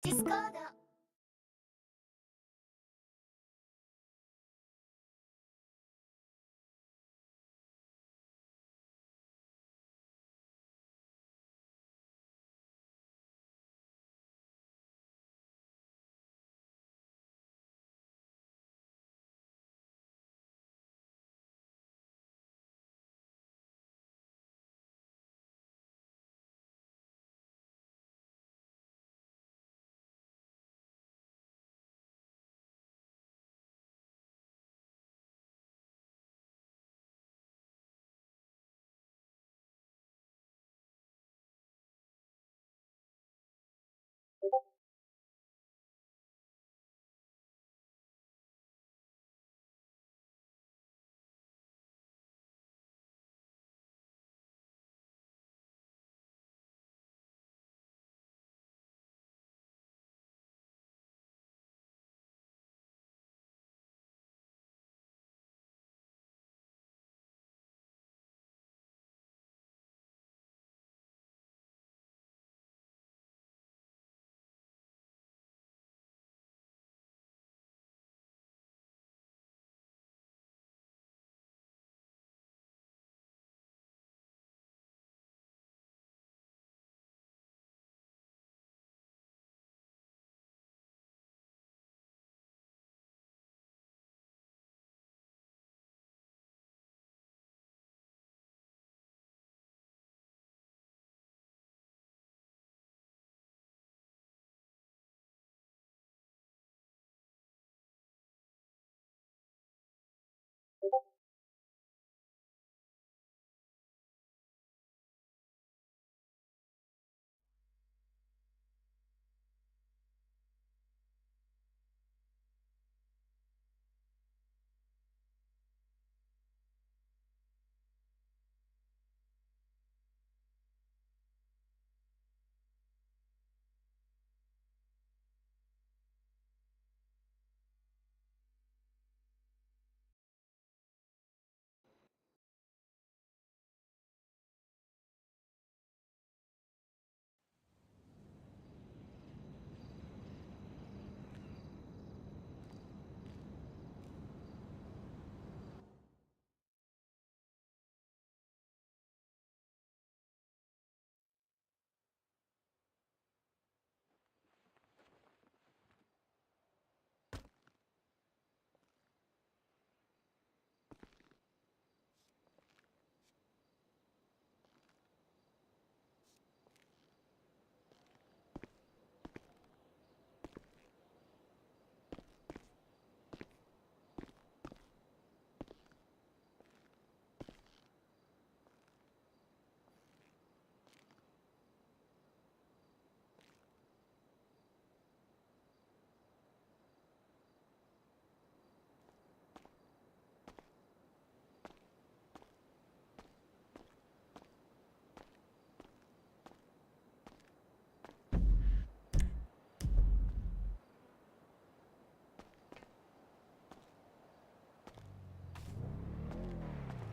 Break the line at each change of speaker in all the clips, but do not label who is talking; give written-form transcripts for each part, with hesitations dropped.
Discord.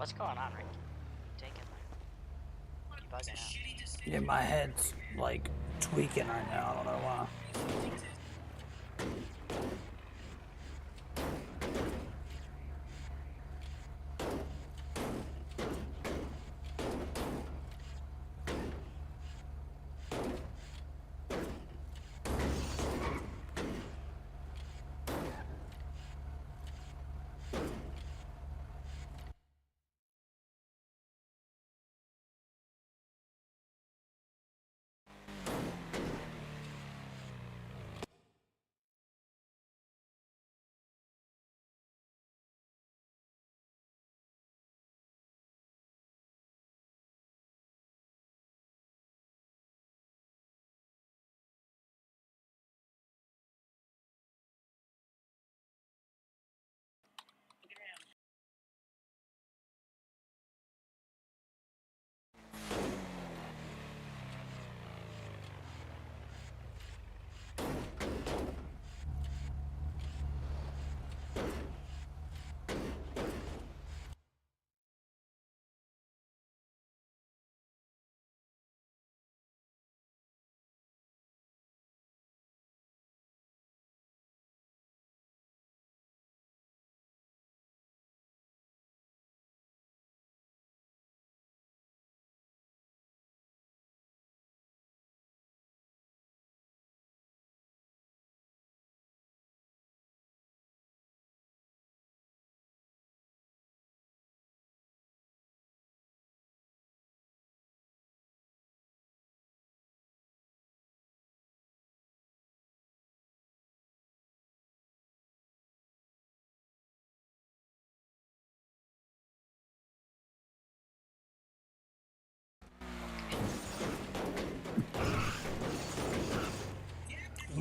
What's going on, Rick? Taking like, you buzzing out?
Yeah, my head's like tweaking right now. I don't know why.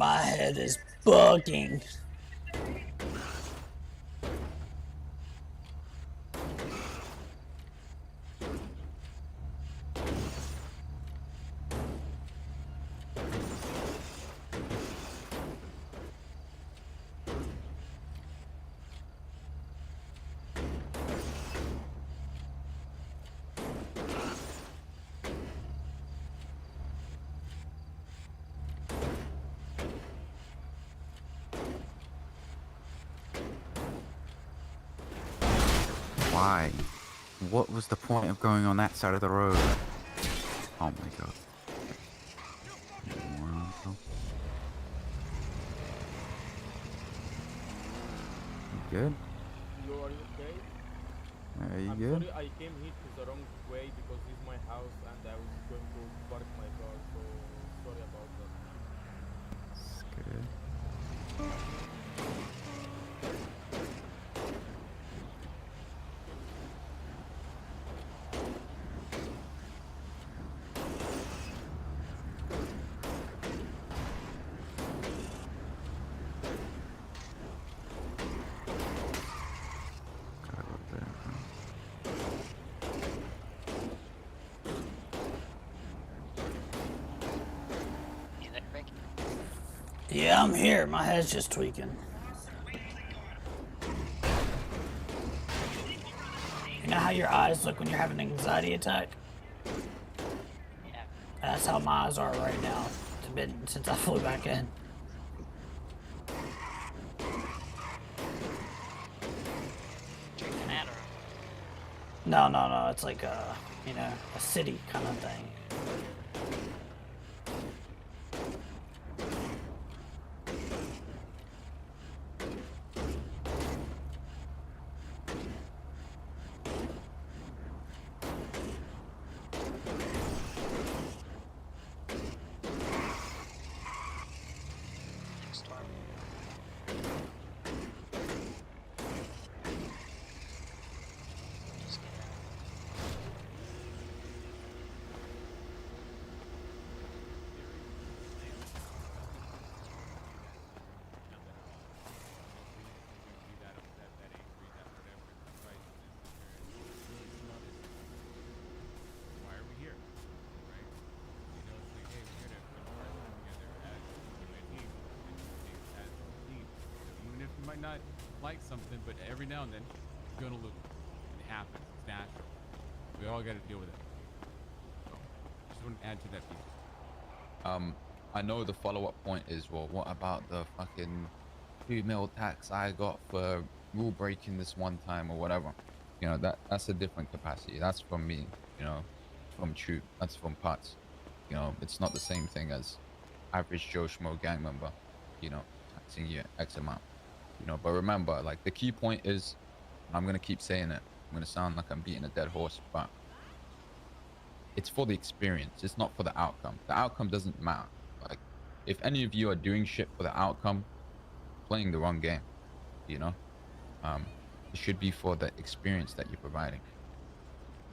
My head is bugging.
Why? What was the point of going on that side of the road? Oh my god. You good?
You are okay?
Are you
I'm
good?
sorry I came here to the wrong way because this is my house and I was going to park my car, so sorry about that.
It's good. Gotta go there, huh?
You there, Rick?
Yeah, I'm here. My head's just tweaking. You know how your eyes look when you're having an anxiety attack?
Yeah.
That's how my eyes are right now. It's been since I flew back in.
Drinking that or
No. It's like a, a city kind of thing.
next door? Just get out.
Why are we here? Right? You know, it's like, hey, we're here to put the rest together as a team, as a team. Even if you might not like something, but every now and then you're gonna lose. It happens. It's natural. We all got to deal with it. So, just want to add to that piece.
I know the follow-up point is, well, what about the fucking 2 mil tax I got for rule breaking this one time or whatever? You know, that's a different capacity. That's from me, you know, from Troop. That's from Putz. You know, it's not the same thing as average Joe Schmo gang member, you know, taxing you X amount. You know, but remember, like, the key point is, and I'm going to keep saying it, I'm going to sound like I'm beating a dead horse, but it's for the experience. It's not for the outcome. The outcome doesn't matter. Like, if any of you are doing shit for the outcome, playing the wrong game, you know? It should be for the experience that you're providing,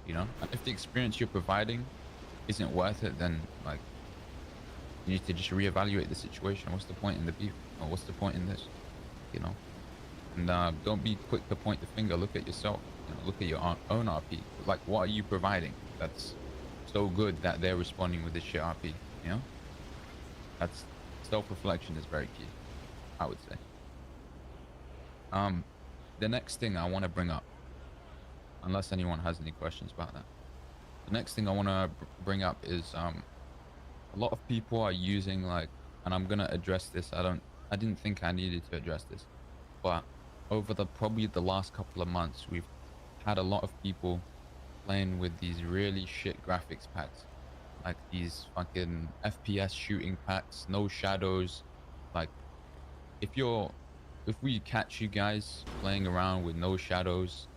you know? And if the experience you're providing isn't worth it, then, like, you need to just reevaluate the situation. What's the point in the beef? Or what's the point in this, you know? And don't be quick to point the finger. Look at yourself. You know, look at your own RP. Like, what are you providing that's so good that they're responding with this shit RP, you know? That's self-reflection is very key, I would say. The next thing I want to bring up, unless anyone has any questions about that, the next thing I want to bring up is a lot of people are using, like, and I'm gonna address this. I didn't think I needed to address this, but over probably the last couple of months, we've had a lot of people playing with these really shit graphics packs, like these fucking FPS shooting packs, no shadows. Like, if we catch you guys playing around with no shadows,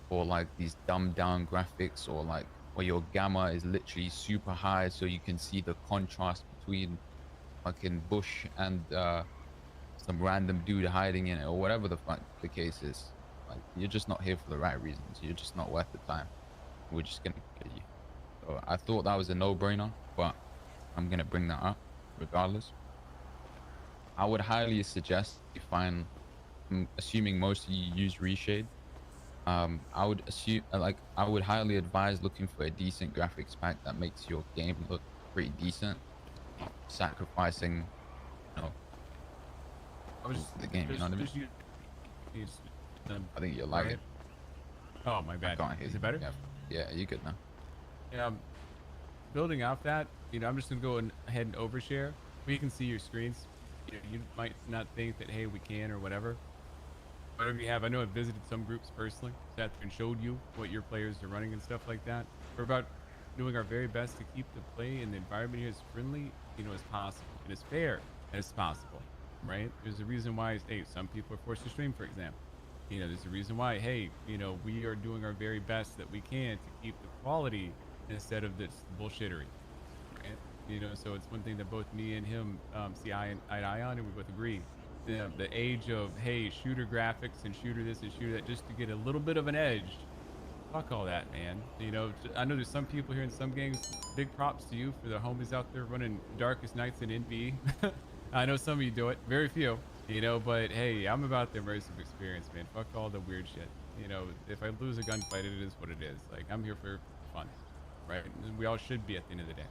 or like these dumbed down graphics, or like where your gamma is literally super high so you can see the contrast between fucking bush and some random dude hiding in it, or whatever the fuck the case is, like, you're just not here for the right reasons. You're just not worth the time. We're just gonna kill you. So I thought that was a no-brainer, but I'm gonna bring that up regardless. I would highly suggest you find, assuming most of you use Reshade, I would assume, I would highly advise looking for a decent graphics pack that makes your game look pretty decent, sacrificing, you know,
I was just
the game, you know what I mean? I think you're lagging.
Oh, my
I
bad.
can't hear
Is
you.
it better?
Yeah, you good now.
Yeah. Building off that, I'm just gonna go ahead and overshare. We can see your screens. You might not think that, hey, we can or whatever. Whatever you have, I know I've visited some groups personally, sat there and showed you what your players are running and stuff like that. We're about doing our very best to keep the play and the environment here as friendly, as possible and as fair as possible, right? There's a reason why, hey, some people are forced to stream, for example. There's a reason why, hey, we are doing our very best that we can to keep the quality instead of this bullshittery, right? So it's one thing that both me and him see eye to eye on, and we both agree. The age of, hey, shooter graphics and shooter this and shooter that just to get a little bit of an edge. Fuck all that, man. I know there's some people here in some games. Big props to you for the homies out there running Darkest Nights in NV. I know some of you do it. Very few. But hey, I'm about the immersive experience, man. Fuck all the weird shit. If I lose a gunfight, it is what it is. Like, I'm here for fun, right? And we all should be at the end of the day.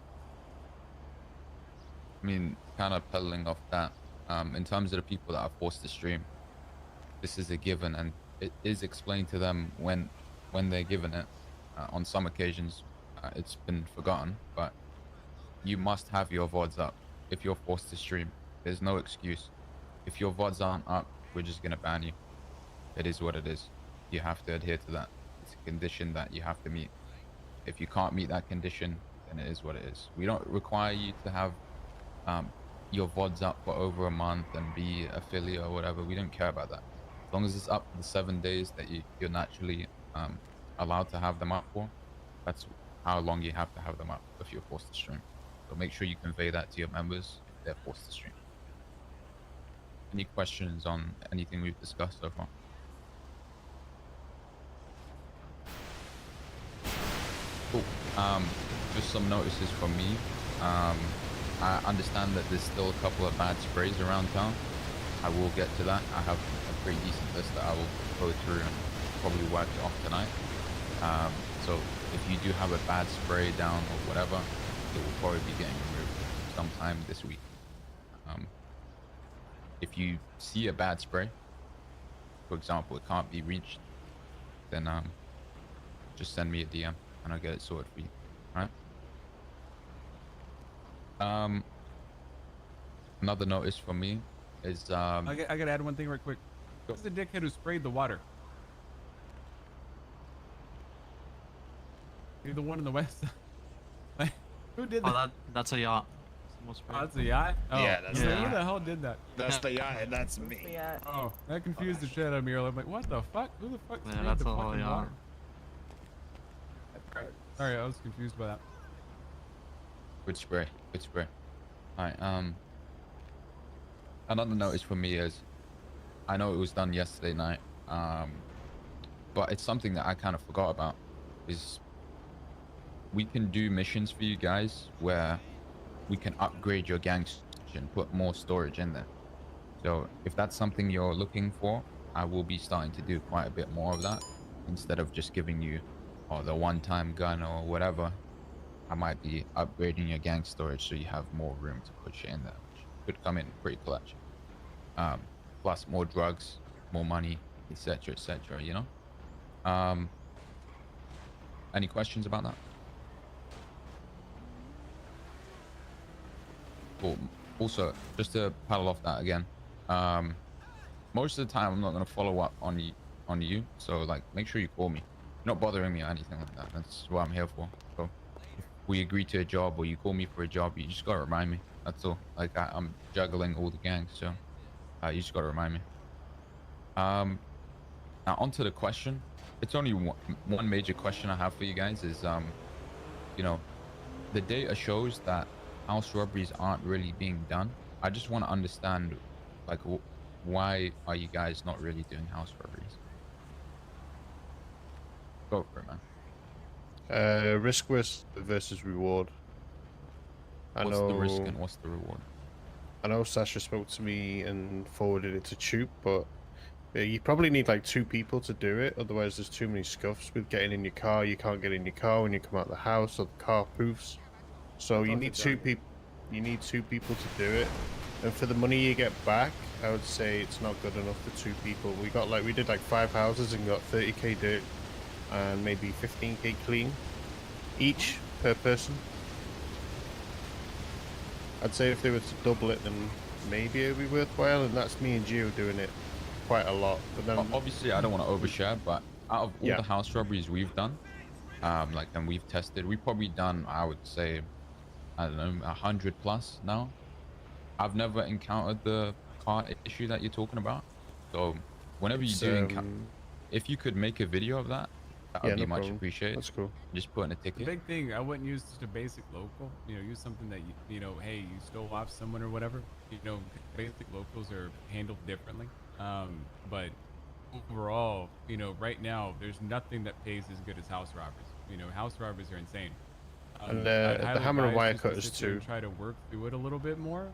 I mean, kind of peddling off that, in terms of the people that are forced to stream, this is a given, and it is explained to them when they're given it. On some occasions, it's been forgotten, but you must have your VODs up if you're forced to stream. There's no excuse. If your VODs aren't up, we're just gonna ban you. It is what it is. You have to adhere to that. It's a condition that you have to meet. If you can't meet that condition, then it is what it is. We don't require you to have your VODs up for over a month and be affiliate or whatever. We don't care about that. As long as it's up for the 7 days that you're naturally allowed to have them up for, that's how long you have to have them up if you're forced to stream. So make sure you convey that to your members if they're forced to stream. Any questions on anything we've discussed so far? Cool. Just some notices from me. I understand that there's still a couple of bad sprays around town. I will get to that. I have a pretty decent list that I will go through and probably work it off tonight. So if you do have a bad spray down or whatever, it will probably be getting removed sometime this week. If you see a bad spray, for example, it can't be reached, then just send me a DM and I'll get it sorted for you. All right? Another notice from me is
I gotta add one thing real quick. Who's the dickhead who sprayed the water? You're the one in the west. Who did that?
Oh, that's a yacht. Someone
Oh,
sprayed.
that's a yacht? Oh,
Yeah, that's
the
Who
yacht.
the hell did that?
That's the yacht, and that's me.
Oh, that confused the shit out of me earlier. I'm like, what the fuck? Who the fuck
Yeah,
sprayed
that's
the
a whole
fucking
yacht.
water? Sorry, I was confused by that.
good spray. Good spray. All right. Another notice from me is, I know it was done yesterday night, but it's something that I kind of forgot about. Is we can do missions for you guys where we can upgrade your gang and put more storage in there. So if that's something you're looking for, I will be starting to do quite a bit more of that instead of just giving you the one-time gun or whatever. I might be upgrading your gang storage so you have more room to put shit in there, which could come in pretty clutch. Plus more drugs, more money, etc., etc. Any questions about that? Cool. Also, just to paddle off that again, most of the time I'm not going to follow up on you, so like make sure you call me. You're not bothering me or anything like that. That's what I'm here for. So if we agree to a job or you call me for a job, you just got to remind me. That's all. Like I'm juggling all the gangs, so you just got to remind me. Now onto the question. It's only one major question I have for you guys is, the data shows that house robberies aren't really being done. I just want to understand, like, why are you guys not really doing house robberies? Go for it, man.
Risk versus reward.
What's the risk and what's the reward?
I know Sasha spoke to me and forwarded it to Choop, but you probably need like 2 people to do it. Otherwise, there's too many scuffs with getting in your car. You can't get in your car when you come out the house, or the car poofs. So you need 2 people. You need 2 people to do it. And for the money you get back, I would say it's not good enough for 2 people. We did like 5 houses and got 30k dirt and maybe 15k clean each per person. I'd say if they were to double it, then maybe it'd be worthwhile. And that's me and Gio doing it quite a lot. But then,
Obviously, I don't want to overshare, but out of all
Yeah.
the house robberies we've done, and we've tested, we've probably done, I would say, I don't know, 100 plus now. I've never encountered the car issue that you're talking about. So whenever you
it's,
do if you could make a video of that, that would
yeah,
be
no
much
problem.
appreciated.
That's cool.
Just put in a
The
ticket.
big thing, I wouldn't use just a basic local. You know, use something that you know, hey, you stole off someone or whatever. You know, basic locals are handled differently. But overall, you know, right now there's nothing that pays as good as house robbers. You know, house robbers are insane.
And
I'd
the
highly
hammer and
advise
wire
just to
cutters
sit there and
too.
Try to work through it a little bit more.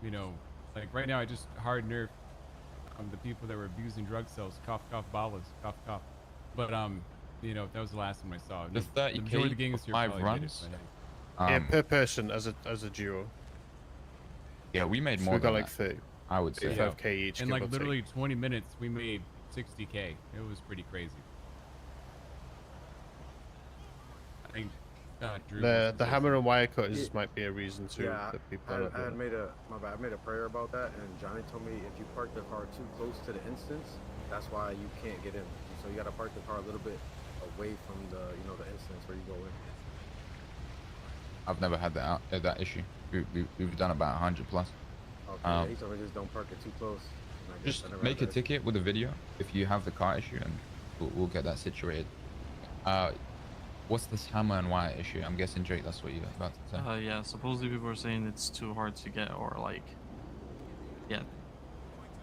You know, like right now, I just hard nerve the people that were abusing drug sales. Cough, cough, ballas, cough, cough. But you know, that was the last one I saw.
The
majority
30K
of the gangs
for
here
5
probably did it,
runs.
but, hey.
Yeah, per person as a duo.
Yeah, we made
So
more
we got
than
like
that,
30,
I would say.
35k each.
In
give
like
or take.
literally 20 minutes, we made 60k. It was pretty crazy. I think Drew was
The hammer
saying-
and wire cutters might be a reason too
Yeah,
that people
I
are not
had
doing it.
made I made a prayer about that, and Johnny told me if you park the car too close to the instance, that's why you can't get in. So you gotta park the car a little bit away from the the instance where you go in.
I've never had that issue. We've done about 100 plus.
Okay, yeah, he told me just don't park it too close. And I guess
Just
I never
make a
had that issue.
ticket with a video if you have the car issue, and we'll get that situated. What's this hammer and wire issue? I'm guessing, Drake, that's what you're about to say.
Yeah, supposedly people are saying it's too hard to get, or like, yeah,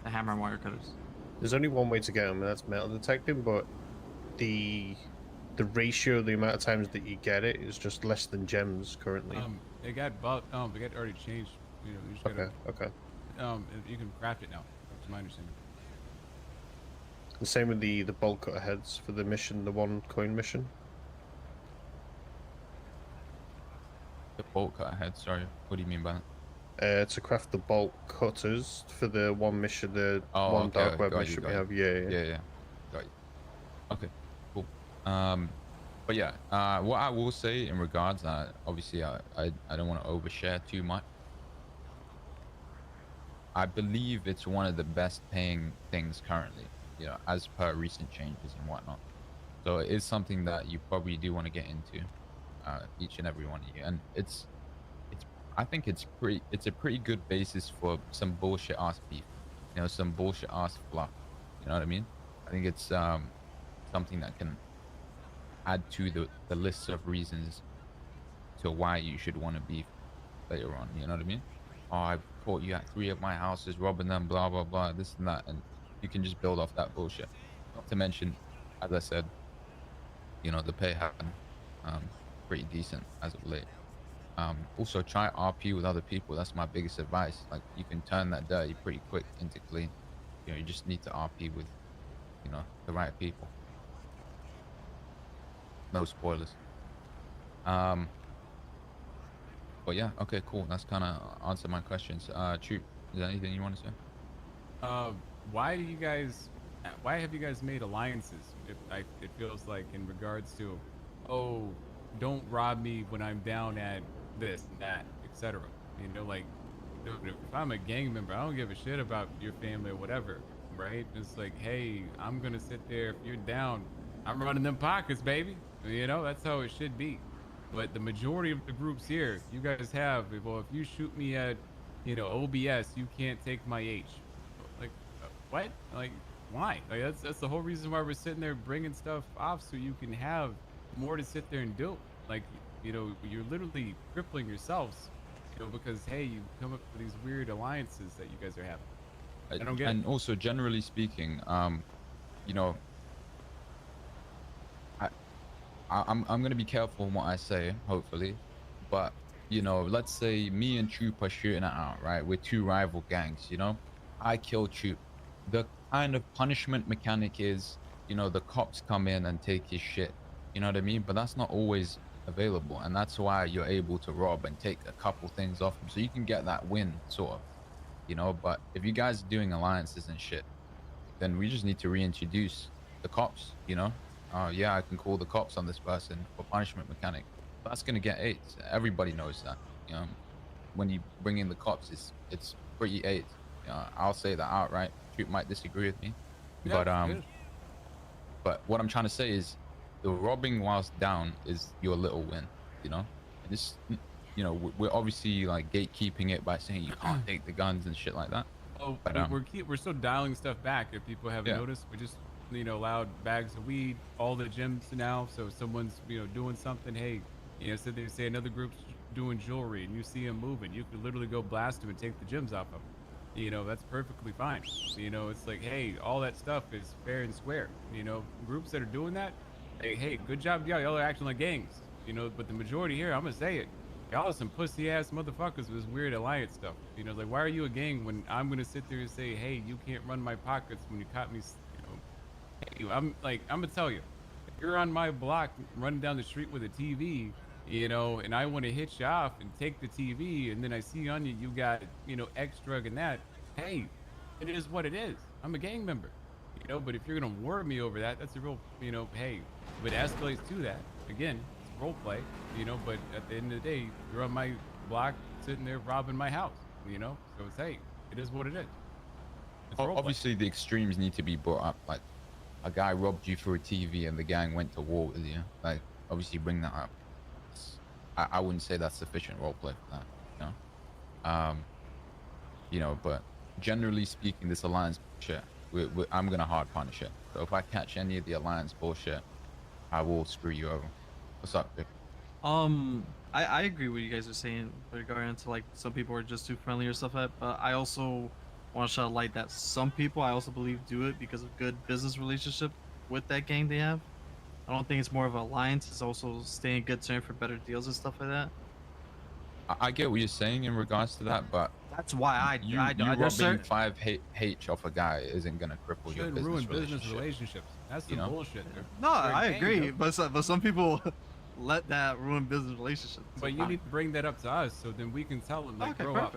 the hammer and wire cutters.
There's only one way to get them, and that's metal detecting. But the ratio, the amount of times that you get it, is just less than gems currently.
It got bugged. It got already changed. You know, you just
Okay,
gotta,
okay.
you can craft it now. That's my understanding.
The same with the bolt cutter heads for the mission, the 1 coin mission.
The bolt cutter head, sorry. What do you mean by that?
To craft the bolt cutters for the 1 mission, the
Oh,
1
okay,
dark web
got you,
mission
got
we
you.
have. Yeah.
Yeah. Got you. Okay, cool. But yeah, what I will say in regards, obviously I don't want to overshare too much. I believe it's one of the best paying things currently, you know, as per recent changes and whatnot. So it is something that you probably do want to get into, each and every one of you. And I think it's a pretty good basis for some bullshit ass beef, you know, some bullshit ass fluff. You know what I mean? I think it's something that can add to the list of reasons to why you should want to beef later on. You know what I mean? Oh, I caught you at 3 of my houses, robbing them, blah blah blah, this and that, and you can just build off that bullshit. Not to mention, as I said, you know, the pay has been pretty decent as of late. Also, try RP with other people. That's my biggest advice. Like, you can turn that dirty pretty quick into clean. You know, you just need to RP with, you know, the right people. No spoilers. But yeah, okay, cool. That's kind of answered my questions. Troop, is there anything you want to say?
Why have you guys made alliances? It feels like in regards to, oh, don't rob me when I'm down at this and that, etc. You know, like, if I'm a gang member, I don't give a shit about your family or whatever, right? It's like, hey, I'm gonna sit there. If you're down, I'm running them pockets, baby. You know, that's how it should be. But the majority of the groups here, you guys have, well, if you shoot me at, you know, OBS, you can't take my H. Like, what? Like, why? Like, that's the whole reason why we're sitting there bringing stuff off, so you can have more to sit there and do. Like, you know, you're literally crippling yourselves, you know, because, hey, you come up with these weird alliances that you guys are having. I don't get
And
it.
also, generally speaking, you know, I'm gonna be careful in what I say, hopefully, but you know, let's say me and Troop are shooting it out, right? We're two rival gangs, you know? I kill Troop. The kind of punishment mechanic is, you know, the cops come in and take his shit. You know what I mean? But that's not always available. And that's why you're able to rob and take a couple things off him. So you can get that win, sort of. You know, but if you guys are doing alliances and shit, then we just need to reintroduce the cops, you know? Yeah, I can call the cops on this person for punishment mechanic. That's gonna get AIDS. Everybody knows that. You know, when you bring in the cops, it's pretty AIDS. You know, I'll say that outright. Troop might disagree with me,
Yeah,
but
good.
but what I'm trying to say is, the robbing whilst down is your little win. You know, and this, you know, we're obviously like gatekeeping it by saying you can't take the guns and shit like that.
Oh,
But,
we're still dialing stuff back. If people haven't
Yeah.
noticed, we just, you know, allowed bags of weed, all the gyms now. So if someone's, you know, doing something, hey, you know, so they say another group's doing jewelry and you see them moving, you could literally go blast them and take the gyms off them. You know, that's perfectly fine. You know, it's like, hey, all that stuff is fair and square. You know, groups that are doing that, hey, good job, y'all are acting like gangs. You know, but the majority here, I'm gonna say it, y'all are some pussy ass motherfuckers with this weird alliance stuff. You know, like, why are you a gang when I'm gonna sit there and say, hey, you can't run my pockets when you caught me, you know, hey, I'm gonna tell you, if you're on my block running down the street with a TV, you know, and I want to hit you off and take the TV, and then I see on you, you got, you know, X drug and that, hey, it is what it is. I'm a gang member, you know, but if you're gonna warn me over that, that's a real, you know, hey, if it escalates to that, again, it's role play, you know, but at the end of the day, you're on my block sitting there robbing my house, you know, so it's, hey, it is what it is. It's role play.
Obviously, the extremes need to be brought up. Like, a guy robbed you for a TV and the gang went to war with you. Like, obviously, bring that up. I wouldn't say that's sufficient roleplay for that, you know? You know, but generally speaking, this alliance shit, I'm gonna hard punish it. So if I catch any of the alliance bullshit, I will screw you over. What's up, Vic?
I agree with you guys are saying regarding to like some people are just too friendly or stuff like that, but I also want to shed a light that some people I also believe do it because of good business relationship with that gang they have. I don't think it's more of an alliance. It's also staying good term for better deals and stuff like that.
I get what you're saying in regards to that, but
That's why
you
there's
robbing
certain-
5H off a guy isn't gonna cripple your
Shouldn't
business
ruin business
relationship.
relationships. That's
You
some
know?
bullshit.
No,
They're a
I
gang,
agree,
yo.
but some people let that ruin business relationships.
But you need to bring that up to us so then we can tell them, like,
Okay,
grow
perfect.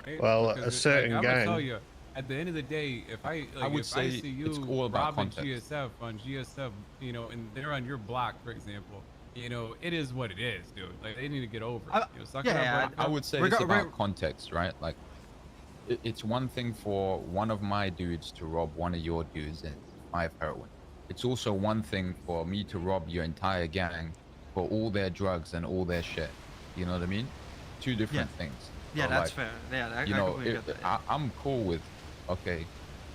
up. Right?
Well, a
Because it's
certain
I'm gonna tell
gang-
you, at the end of the day, if I like,
would
if
say
I see you
it's all about
robbing
context.
GSF on GSF, you know, and they're on your block, for example, you know, it is what it is, dude. Like, they need to get over it. You know, suck it up, bro.
I would say it's about context, right? Like, it's one thing for one of my dudes to rob one of your dudes and 5 heroin. It's also one thing for me to rob your entire gang for all their drugs and all their shit. You know what I mean? Two different things.
Yeah,
So,
that's
like,
fair. Yeah,
you
I
know,
completely get that.
I'm cool with, okay,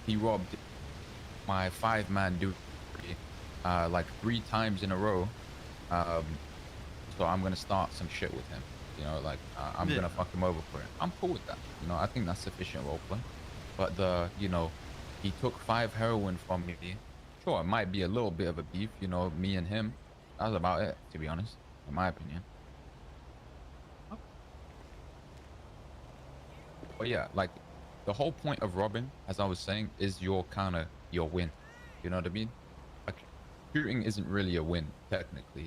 he robbed my 5-man dude like 3 times in a row. So I'm gonna start some shit with him. You know, like I'm gonna fuck him over for it. I'm cool with that. You know, I think that's sufficient roleplay. But you know, he took 5 heroin from me. Sure, it might be a little bit of a beef. You know, me and him. That was about it, to be honest, in my opinion. But yeah, like the whole point of robbing, as I was saying, is your win. You know what I mean? Like, shooting isn't really a win technically.